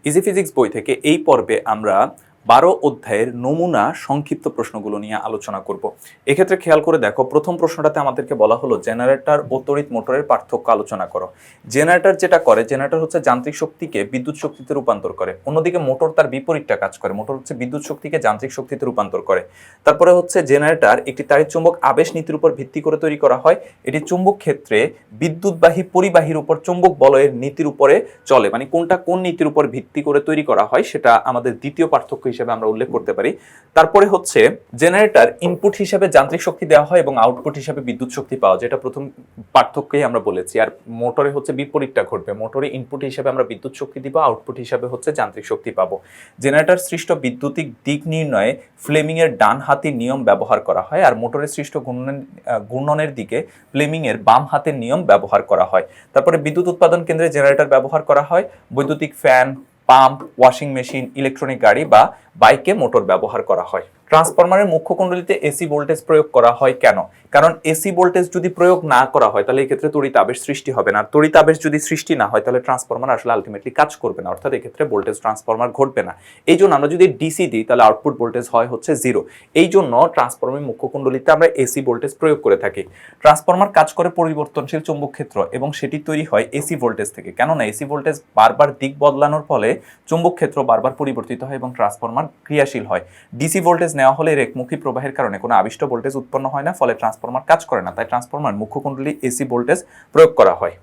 Easy physics বই থেকে এই পর্বে আমরা 12 অধ্যায়ের নমুনা সংক্ষিপ্ত প্রশ্নগুলো নিয়ে আলোচনা করব। এক্ষেত্রে খেয়াল করে দেখো, প্রথম প্রশ্নটাতে আমাদেরকে বলা হলো জেনারেটর ও তড়িৎ মোটরের পার্থক্য আলোচনা করো। জেনারেটর যেটা করে, জেনারেটর হচ্ছে যান্ত্রিক শক্তিকে বিদ্যুৎ শক্তিতে রূপান্তর করে। অন্যদিকে মোটর তার বিপরীতটা কাজ করে, মোটর হচ্ছে বিদ্যুৎ শক্তিকে যান্ত্রিক শক্তিতে রূপান্তর করে। তারপরে হচ্ছে জেনারেটর একটি তাড়িৎ চুম্বক আবেশ নীতির উপর ভিত্তি করে তৈরি করা হয়। এটি চুম্বক ক্ষেত্রে বিদ্যুৎবাহী পরিবাহীর উপর চুম্বক বলয়ের নীতির উপরে চলে, মানে কোনটা কোন নীতির উপর ভিত্তি করে তৈরি করা হয় সেটা আমাদের দ্বিতীয় পার্থক্য হিসেবে আমরা উল্লেখ করতে পারি। তারপরে হচ্ছে জেনারেটর ইনপুট হিসেবে যান্ত্রিক শক্তি দেওয়া হয় এবং আউটপুট হিসেবে বিদ্যুৎ শক্তি পাওয়া যায়, এটা প্রথম পার্থক্যই আমরা বলেছি। আর মোটরে হচ্ছে বিপরীতটা ঘটবে, মোটরে ইনপুট হিসেবে আমরা বিদ্যুৎ শক্তি দিব, আউটপুট হিসেবে হচ্ছে যান্ত্রিক শক্তি পাবো। জেনারেটর সৃষ্ট বিদ্যুতিক দিক নির্ণয়ে ফ্লেমিং এর ডান হাতি নিয়ম ব্যবহার করা হয়, আর মোটরের সৃষ্ট ঘূর্ণনের দিকে ফ্লেমিং এর বাম হাতের নিয়ম ব্যবহার করা হয়। তারপরে বিদ্যুৎ উৎপাদন কেন্দ্রে জেনারেটর ব্যবহার করা হয়। বৈদ্যুতিক fan, pump, washing machine, electronic গাড়ি বা বাইকে মোটর ব্যবহার করা হয়। ট্রান্সফরমারের মুখ্য কুণ্ডলীতে এসি ভোল্টেজ প্রয়োগ করা হয় কেন? কারণ এসি ভোল্টেজ যদি প্রয়োগ না করা হয় তাহলে এই ক্ষেত্রে তড়িৎ আবেশ সৃষ্টি হবে না। তড়িৎ আবেশ যদি সৃষ্টি না হয় তাহলে ট্রান্সফরমার আসলে আলটিমেটলি কাজ করবে না, অর্থাৎ এই ক্ষেত্রে ভোল্টেজ ট্রান্সফরমার ঘটবে না। এই জন্য আমরা যদি ডিসি দিই তাহলে আউটপুট ভোল্টেজ হয় হচ্ছে 0। এই জন্য ট্রান্সফরমারের মুখ্য কুণ্ডলীতে আমরা এসি ভোল্টেজ প্রয়োগ করে থাকি। ট্রান্সফরমার কাজ করে পরিবর্তনশীল চৌম্বক ক্ষেত্র এবং সেটি তৈরি হয় এসি ভোল্টেজ থেকে। কেননা এসি ভোল্টেজ বারবার দিক বদলানোর ফলে চৌম্বক ক্ষেত্র বারবার পরিবর্তিত হয় এবং ট্রান্সফরমার ক্রিয়াশীল হয়। ডিসি ভোল্টেজ নেওয়া হলে একমুখী প্রবাহের কারণে কোনো আবিষ্ট ভোল্টেজ উৎপন্ন হয় না, ফলে ট্রান্সফরমার কাজ করে না। তাই ট্রান্সফরমার মুখ্য কুণ্ডলী এসি ভোল্টেজ প্রয়োগ করা হয়।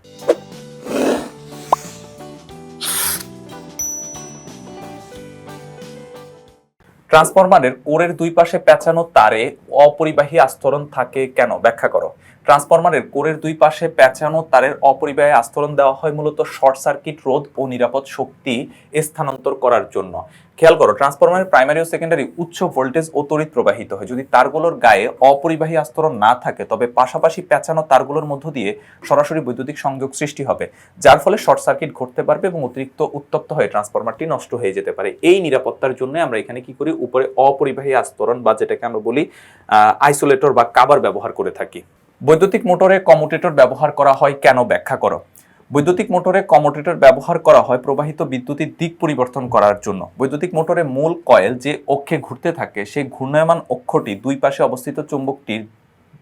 ট্রান্সফরমারের কোরের দুই পাশে পেঁচানো তারে অপরিবাহী আস্তরণ থাকে কেন? ব্যাখ্যা করো। ট্রান্সফরমারের কোরের দুই পাশে পেঁচানো তারের অপরিবাহী আস্তরণ দেওয়া হয় মূলত শর্ট সার্কিট রোধ ও নিরাপদ শক্তি স্থানান্তর করার জন্য। খেয়াল করো, ট্রান্সফরমারের প্রাইমারি ও সেকেন্ডারি উচ্চ ভোল্টেজ ও তড়িৎ প্রবাহিত হয়। যদি তারগুলোর গায়ে অপরিবাহী আস্তরণ না থাকে তবে পাশাপাশি পেঁচানো তারগুলোর মধ্য দিয়ে সরাসরি বৈদ্যুতিক সংযোগ সৃষ্টি হবে, যার ফলে শর্ট সার্কিট ঘটতে পারবে এবং অতিরিক্ত উত্তপ্ত হয়ে ট্রান্সফরমারটি নষ্ট হয়ে যেতে পারে। এই নিরাপত্তার জন্য আমরা এখানে কি করি, উপরে অপরিবাহী আস্তরণ বা যেটাকে আমরা বলি আইসোলেটর বা কাভার ব্যবহার করে থাকি। বৈদ্যুতিক মোটরে কমিউটেটর ব্যবহার করা হয় কেন? ব্যাখ্যা করো। বৈদ্যুতিক মোটরে কমিউটেটর ব্যবহার করা হয় প্রবাহিত বিদ্যুতের দিক পরিবর্তন করার জন্য। বৈদ্যুতিক মোটরে মূল কয়েল যে অক্ষে ঘুরতে থাকে সেই ঘূর্ণায়মান অক্ষটি দুই পাশে অবস্থিত চুম্বকটির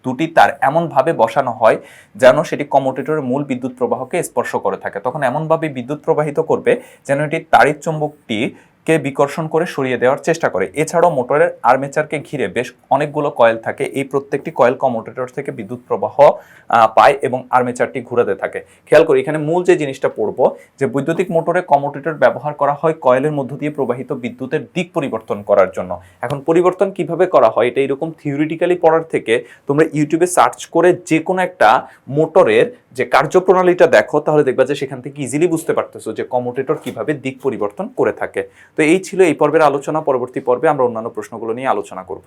দুটি তার এমনভাবে বসানো হয় যেন সেটি কমিউটেটরের মূল বিদ্যুৎ প্রবাহকে স্পর্শ করে থাকে। তখন এমনভাবে বিদ্যুৎ প্রবাহিত করবে যেন এটি তাড়িৎ চুম্বকটি কে বিকর্ষণ করে সরিয়ে দেওয়ার চেষ্টা করে। এছাড়াও মোটরের আর্মেচারকে ঘিরে বেশ অনেকগুলো কয়েল থাকে। এই প্রত্যেকটি কয়েল কমিউটেটর থেকে বিদ্যুৎ প্রবাহ পায় এবং আর্মেচারটি ঘুরাতে থাকে। খেয়াল করি এখানে মূল যে জিনিসটা পড়বো, যে বৈদ্যুতিক মোটরে কমিউটেটর ব্যবহার করা হয় কয়েলের মধ্য দিয়ে প্রবাহিত বিদ্যুতের দিক পরিবর্তন করার জন্য। এখন পরিবর্তন কিভাবে করা হয় এটা এরকম থিওরিটিক্যালি পড়ার থেকে তোমরা ইউটিউবে সার্চ করে যে কোনো একটা মোটরের যে কার্যপ্রণালীটা দেখো, তাহলে দেখবা যে সেখান থেকে ইজিলি বুঝতে পারতেছো যে কমিউটেটর কিভাবে দিক পরিবর্তন করে থাকে। তো এই ছিল এই পর্বের আলোচনা। পরবর্তী পর্বে আমরা অন্যান্য প্রশ্নগুলো নিয়ে আলোচনা করব।